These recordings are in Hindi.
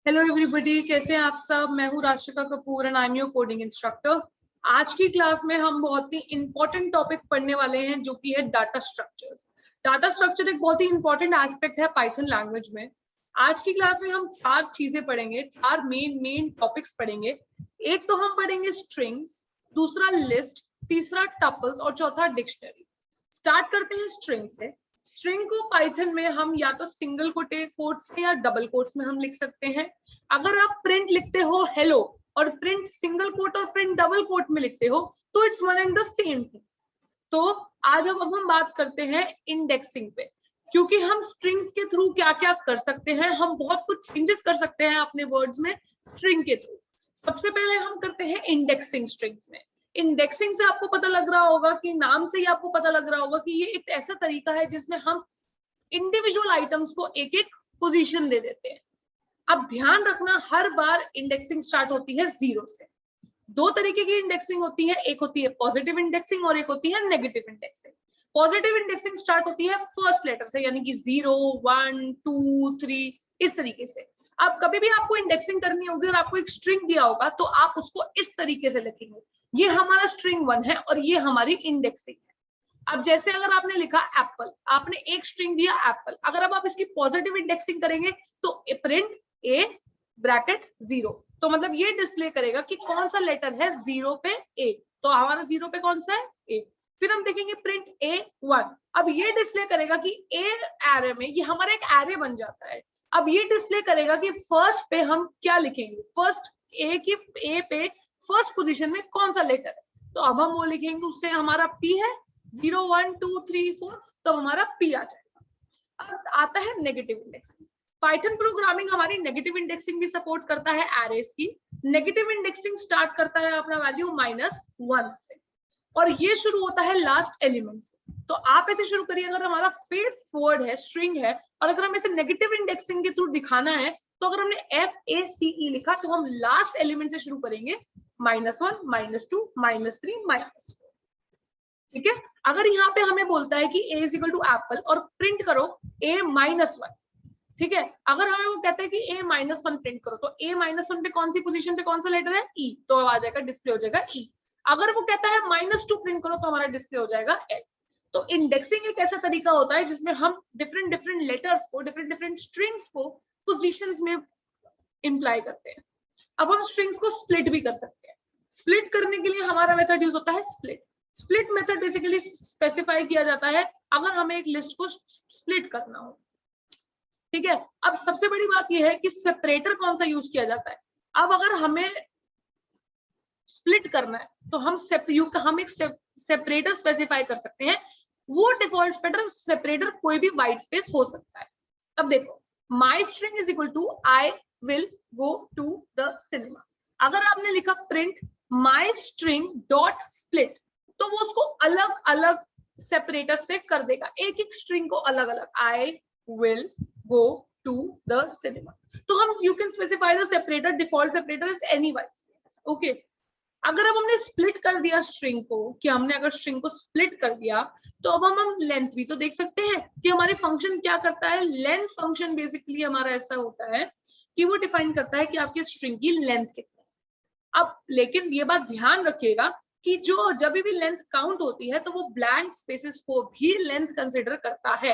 हेलो एवरीबॉडी, कैसे हैं आप सब। मैं हूँ Rashika Kapoor and I am your coding instructor. आज की क्लास में हम बहुत ही इंपॉर्टेंट टॉपिक पढ़ने वाले हैं जो कि है डाटा स्ट्रक्चर्स। डाटा स्ट्रक्चर एक बहुत ही इंपॉर्टेंट एस्पेक्ट है पाइथन लैंग्वेज में। आज की क्लास में हम चार चीजें पढ़ेंगे, चार मेन टॉपिक्स पढ़ेंगे। एक तो हम पढ़ेंगे स्ट्रिंग्स, दूसरा लिस्ट, तीसरा टपल्स और चौथा डिक्शनरी। स्टार्ट करते हैं स्ट्रिंग से। स्ट्रिंग को पाइथन में हम या तो सिंगल कोट्स में या डबल कोट्स में हम लिख सकते हैं। अगर आप प्रिंट लिखते हो हेलो और प्रिंट सिंगल कोट और प्रिंट डबल कोट में लिखते हो तो it's one and the same thing. तो आज अब हम बात करते हैं इंडेक्सिंग पे, क्योंकि हम स्ट्रिंग्स के थ्रू क्या क्या कर सकते हैं। हम बहुत कुछ चेंजेस कर सकते हैं अपने वर्ड्स में स्ट्रिंग के थ्रू। सबसे पहले हम करते हैं इंडेक्सिंग स्ट्रिंग्स में। इंडेक्सिंग से आपको पता लग रहा होगा कि नाम से ही आपको पता लग रहा होगा कि ये एक ऐसा तरीका है जिसमें हम इंडिविजुअल आइटम्स को एक एक पोजीशन दे देते हैं। अब ध्यान रखना, हर बार इंडेक्सिंग स्टार्ट होती है जीरो से। दो तरीके की इंडेक्सिंग होती है, एक होती है पॉजिटिव इंडेक्सिंग और एक होती है negative indexing. Positive indexing start होती है फर्स्ट लेटर से, यानी कि 0, 1, 2, 3 इस तरीके से। अब कभी भी आपको इंडेक्सिंग करनी होगी और आपको एक स्ट्रिंग दिया होगा तो आप उसको इस तरीके से लिखेंगे, ये हमारा स्ट्रिंग 1 है और ये हमारी इंडेक्सिंग है। अब जैसे अगर आपने लिखा एप्पल, आपने एक स्ट्रिंग दिया एप्पल, अगर अब आप इसकी पॉजिटिव इंडेक्सिंग करेंगे तो प्रिंट ए ब्रैकेट 0, तो मतलब ये डिस्प्ले करेगा कि कौन सा लेटर है 0 पे ए, तो हमारा 0 पे कौन सा है ए। फिर हम देखेंगे प्रिंट A1, अब ये डिस्प्ले करेगा कि ए एरे में, ये हमारा एक एरे बन जाता है। अब ये डिस्प्ले करेगा कि फर्स्ट पे हम क्या लिखेंगे, फर्स्ट ए पे फर्स्ट पोजीशन में कौन सा लेटर है, तो अब हम वो लिखेंगे, उससे हमारा P है 0, 1, 2, 3, 4, तो हमारा P आ जाएगा। अब आता है नेगेटिव इंडेक्सिंग। पाइथन प्रोग्रामिंग हमारी नेगेटिव इंडेक्सिंग भी सपोर्ट करता है एरेस की। नेगेटिव इंडेक्सिंग स्टार्ट करता है अपना वैल्यू -1 से और ये शुरू होता है लास्ट एलिमेंट से। तो आप ऐसे शुरू करिए, अगर हमारा फेस वर्ड है, स्ट्रिंग है, और अगर हमें इसे नेगेटिव इंडेक्सिंग के थ्रू दिखाना है तो अगर हमने FACE लिखा तो हम लास्ट एलिमेंट से शुरू करेंगे, -1, -2, -3, -4। ठीक है। अगर यहाँ पे हमें बोलता है कि A = एप्पल और प्रिंट करो A-1, ठीक है, अगर हमें वो कहता है कि A-1 प्रिंट करो तो A-1 पे कौन सी पोजीशन पे कौन सा लेटर है E, तो आ जाएगा, डिस्प्ले हो जाएगा E। अगर वो कहता है -2 प्रिंट करो तो हमारा डिस्प्ले हो जाएगा L। तो इंडेक्सिंग एक ऐसा तरीका होता है जिसमें हम डिफरेंट लेटर्स को, डिफरेंट स्ट्रिंग्स को पोजीशंस में इंप्लाई करते हैं। अब हम स्ट्रिंग्स को स्प्लिट भी कर सकते हैं। स्प्लिट करने के लिए हमारा मेथड यूज होता है split. Split method basically specify किया जाता है अगर हमें एक लिस्ट को स्प्लिट करना हो। ठीक है। अब सबसे बड़ी बात यह है कि सेपरेटर कौन सा यूज किया जाता है। अब अगर हमें स्प्लिट करना है तो हम एक सेपरेटर स्पेसिफाई कर सकते हैं। वो डिफॉल्ट सेपरेटर कोई भी वाइट स्पेस हो सकता है। अब देखो, माई string = I will go to the cinema। अगर आपने लिखा print my string dot split तो वो उसको अलग अलग सेपरेटर से कर देगा, एक एक स्ट्रिंग को अलग अलग। I will go to the cinema, तो हम you can specify the separator, default separator is any white space। okay। अगर अब हमने स्प्लिट कर दिया स्ट्रिंग को, कि हमने अगर स्ट्रिंग को स्प्लिट कर दिया तो अब हम लेंथ भी तो देख सकते हैं कि हमारे फंक्शन क्या करता है। लेंथ फंक्शन बेसिकली हमारा ऐसा होता है कि वो डिफाइन करता है कि आपके स्ट्रिंग की लेंथ कितनी है। अब लेकिन ये बात ध्यान रखिएगा कि जो जब भी लेंथ काउंट होती है तो वो ब्लैंक स्पेसेस को भी लेंथ कंसिडर करता है।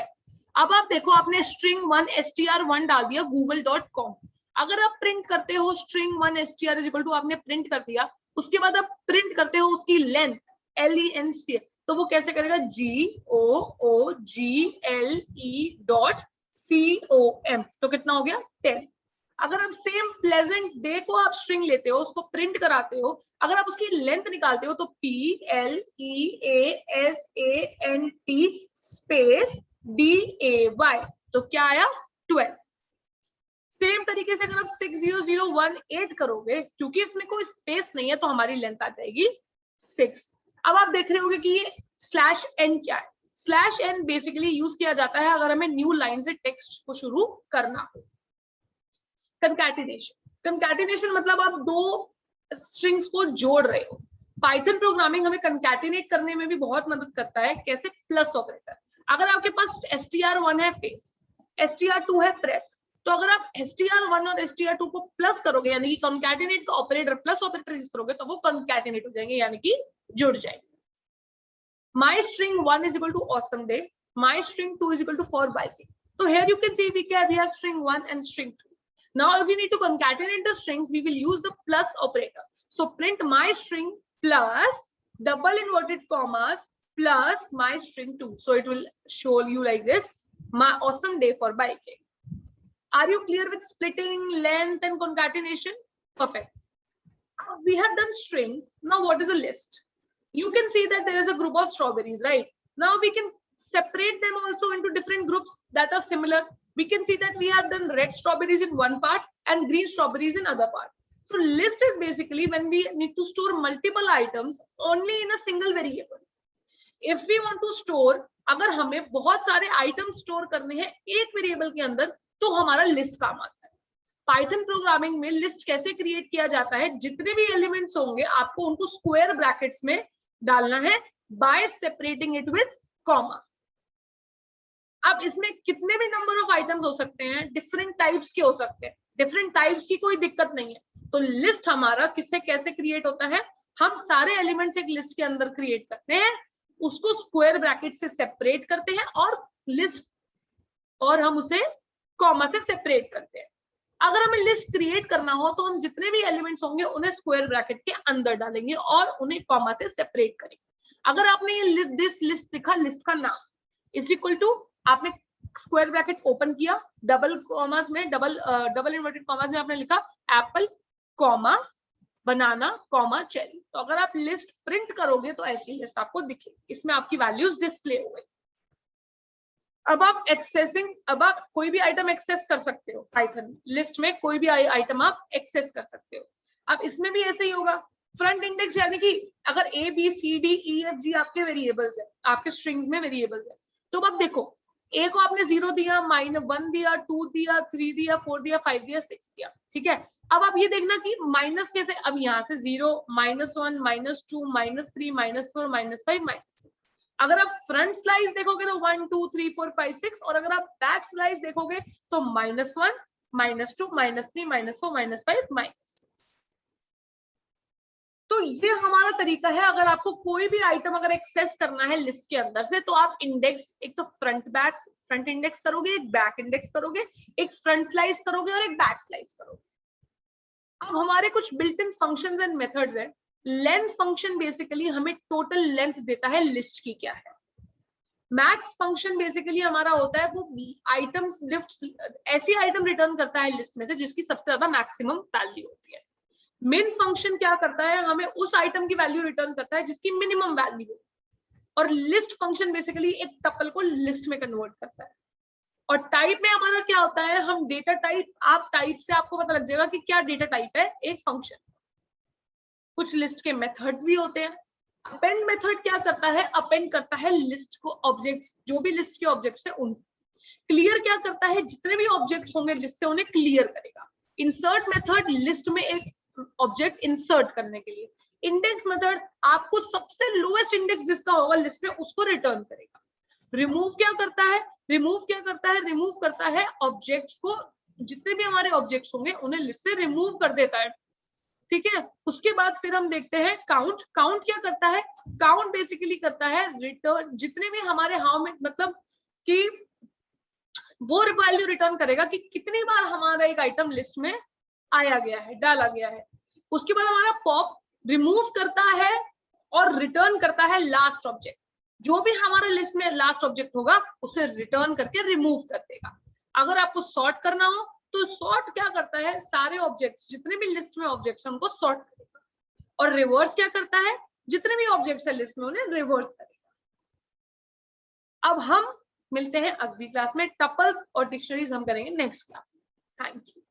अब आप देखो, आपने string 1 str1 डाल दिया google.com। अगर आप प्रिंट करते हो string 1 str = आपने प्रिंट कर दिया, उसके बाद आप प्रिंट करते हो उसकी लेंथ LENT, तो वो कैसे करेगा, GOOGLE.com, तो कितना हो गया 10। अगर आप सेम प्लेजेंट डे को आप स्ट्रिंग लेते हो, उसको प्रिंट कराते हो, अगर आप उसकी लेंथ निकालते हो तो PLEASANT स्पेस DAY, तो क्या आया 12। सेम तरीके से अगर आप 60018 करोगे, क्योंकि इसमें कोई स्पेस नहीं है तो हमारी लेंथ आ जाएगी 6। अब आप देख रहे होंगे कि ये /n क्या है। /n बेसिकली यूज किया जाता है अगर हमें न्यू लाइन से टेक्स्ट को शुरू करना हो। कंकैटिनेशन मतलब आप दो स्ट्रिंग्स को जोड़ रहे हो। पाइथन प्रोग्रामिंग हमें कंकैटिनेट करने में भी बहुत मदद करता है। कैसे, प्लस ऑपरेटर। अगर आपके पास str1 है फेस, str2 है प्रेप, तो अगर आप str1 और str2 को प्लस करोगे, यानी कि कॉन्कैटिनेट का ऑपरेटर प्लस ऑपरेटर यूज करोगे, तो वो कॉन्कैटिनेट हो जाएंगे, यानी कि जुड़ जाएंगे. My string 1 is equal to awesome day. My string 2 is equal to for biking. So here you can see we have string 1 and string 2. Now if we need to concatenate the strings, we will use the plus operator. So print my string plus double inverted commas plus my string 2. So it will show you like this, my awesome day for biking. Are you clear with splitting, length and concatenation? Perfect. We have done strings. Now what is a list? You can see that there is a group of strawberries, right? Now we can separate them also into different groups that are similar. We can see that we have done red strawberries in one part and green strawberries in other part. So list is basically when we need to store multiple items only in a single variable. If we want to store, अगर हमें बहुत सारे items store करने हैं एक variable के अंदर, तो हमारा list काम आता है. पाइथन प्रोग्रामिंग में लिस्ट कैसे क्रिएट किया जाता है, जितने भी एलिमेंट्स होंगे आपको उनको स्क्वायर ब्रैकेट्स में डालना है bye separating it with comma. अब इसमें कितने भी नंबर ऑफ आइटम्स हो सकते हैं, डिफरेंट टाइप्स के हो सकते हैं, डिफरेंट टाइप्स की कोई दिक्कत नहीं है. तो लिस्ट हमारा किससे कैसे क्रिएट होता है, हम सारे एलिमेंट्स एक लिस्ट के अंदर क्रिएट करते हैं, उसको स्क्वायर ब्रैकेट से सेपरेट करते हैं और लिस्ट, और हम उसे कॉमा से सेपरेट करते हैं. अगर हमें लिस्ट क्रिएट करना हो तो हम जितने भी एलिमेंट्स होंगे उन्हें स्क्वायर ब्रैकेट के अंदर डालेंगे और उन्हें कॉमा से सेपरेट करेंगे. अगर आपने ये दिस लिस्ट लिखा, लिस्ट का नाम इज इक्वल टू, आपने स्क्वायर ब्रैकेट ओपन किया, डबल कॉमास में डबल इन्वर्टेड कॉमास में आपने लिखा एप्पल कॉमा बनाना कॉमा चेरी. तो अगर आप लिस्ट प्रिंट करोगे तो ऐसी लिस्ट आपको दिखेगी, इसमें आपकी वैल्यूज डिस्प्ले हो गई. अब आप एक्सेसिंग, अब आप कोई भी आइटम एक्सेस कर सकते हो पाइथन लिस्ट में, कोई भी आइटम आप एक्सेस कर सकते हो. अब इसमें भी ऐसे ही होगा. फ्रंट इंडेक्स यानी कि अगर A B C D E F G आपके वेरिएबल्स है, आपके स्ट्रिंग्स में वेरिएबल्स है, तो अब देखो ए को आपने 0 दिया, -1 दिया, 2 दिया, 3 दिया, 4 दिया, 5 दिया, 6 दिया, ठीक है. अब आप ये देखना कि माइनस कैसे, अब यहाँ से 0, -1, -2, -3, -4, -5, -6. अगर आप फ्रंट स्लाइस देखोगे तो 1 2 3 4 5 6, और अगर आप बैक स्लाइस देखोगे तो -1 -2 -3 -4 -5 -6. तो ये हमारा तरीका है. अगर आपको कोई भी आइटम अगर एक्सेस करना है लिस्ट के अंदर से, तो आप इंडेक्स, एक तो फ्रंट इंडेक्स करोगे, एक बैक इंडेक्स करोगे, एक फ्रंट स्लाइस करोगे और एक बैक स्लाइस करोगे. अब हमारे कुछ built in functions and methods है. लेंथ फंक्शन बेसिकली हमें टोटल लेंथ देता है लिस्ट की क्या है. मैक्स फंक्शन बेसिकली हमारा होता है वो आइटम्स लिस्ट, ऐसी आइटम रिटर्न करता है लिस्ट में से जिसकी सबसे ज्यादा मैक्सिमम वैल्यू होती है. मिन फंक्शन क्या करता है, हमें उस आइटम की वैल्यू रिटर्न करता है जिसकी मिनिमम वैल्यू हो. और लिस्ट फंक्शन बेसिकली एक टपल को लिस्ट में कन्वर्ट करता है. और टाइप में हमारा क्या होता है, हम डेटा टाइप, आप टाइप से आपको पता लग जाएगा कि क्या डेटा टाइप है एक फंक्शन. कुछ लिस्ट के मेथड्स भी होते हैं. अपेंड मेथड क्या करता है, अपेंड करता है लिस्ट को ऑब्जेक्ट्स, जो भी लिस्ट के ऑब्जेक्ट्स है उन. क्लियर क्या करता है, जितने भी ऑब्जेक्ट्स होंगे लिस्ट से उन्हें क्लियर करेगा. इंसर्ट मेथड लिस्ट में एक ऑब्जेक्ट इंसर्ट करने के लिए. इंडेक्स मेथड आपको सबसे लोएस्ट इंडेक्स जिसका होगा लिस्ट में उसको रिटर्न करेगा. रिमूव क्या करता है, रिमूव करता है ऑब्जेक्ट्स को, जितने भी हमारे ऑब्जेक्ट्स होंगे उन्हें लिस्ट से रिमूव कर देता है, ठीक है. उसके बाद फिर हम देखते हैं काउंट. काउंट क्या करता है, काउंट बेसिकली करता है रिटर्न, जितने भी हमारे हाउ में, मतलब कि वो वैल्यू रिटर्न करेगा कि कितनी बार हमारा एक आइटम लिस्ट में आया गया है, डाला गया है. उसके बाद हमारा पॉप रिमूव करता है और रिटर्न करता है लास्ट ऑब्जेक्ट. जो भी हमारे लिस्ट में लास्ट ऑब्जेक्ट होगा उसे रिटर्न करके रिमूव कर देगा. अगर आपको सॉर्ट करना हो तो सॉर्ट क्या करता है, सारे ऑब्जेक्ट्स, जितने भी लिस्ट में ऑब्जेक्ट्स हैं उनको सॉर्ट करेगा. और रिवर्स क्या करता है, जितने भी ऑब्जेक्ट्स है लिस्ट में उन्हें रिवर्स करेगा. अब हम मिलते हैं अगली क्लास में. टपल्स और डिक्शनरीज हम करेंगे नेक्स्ट क्लास. Thank you.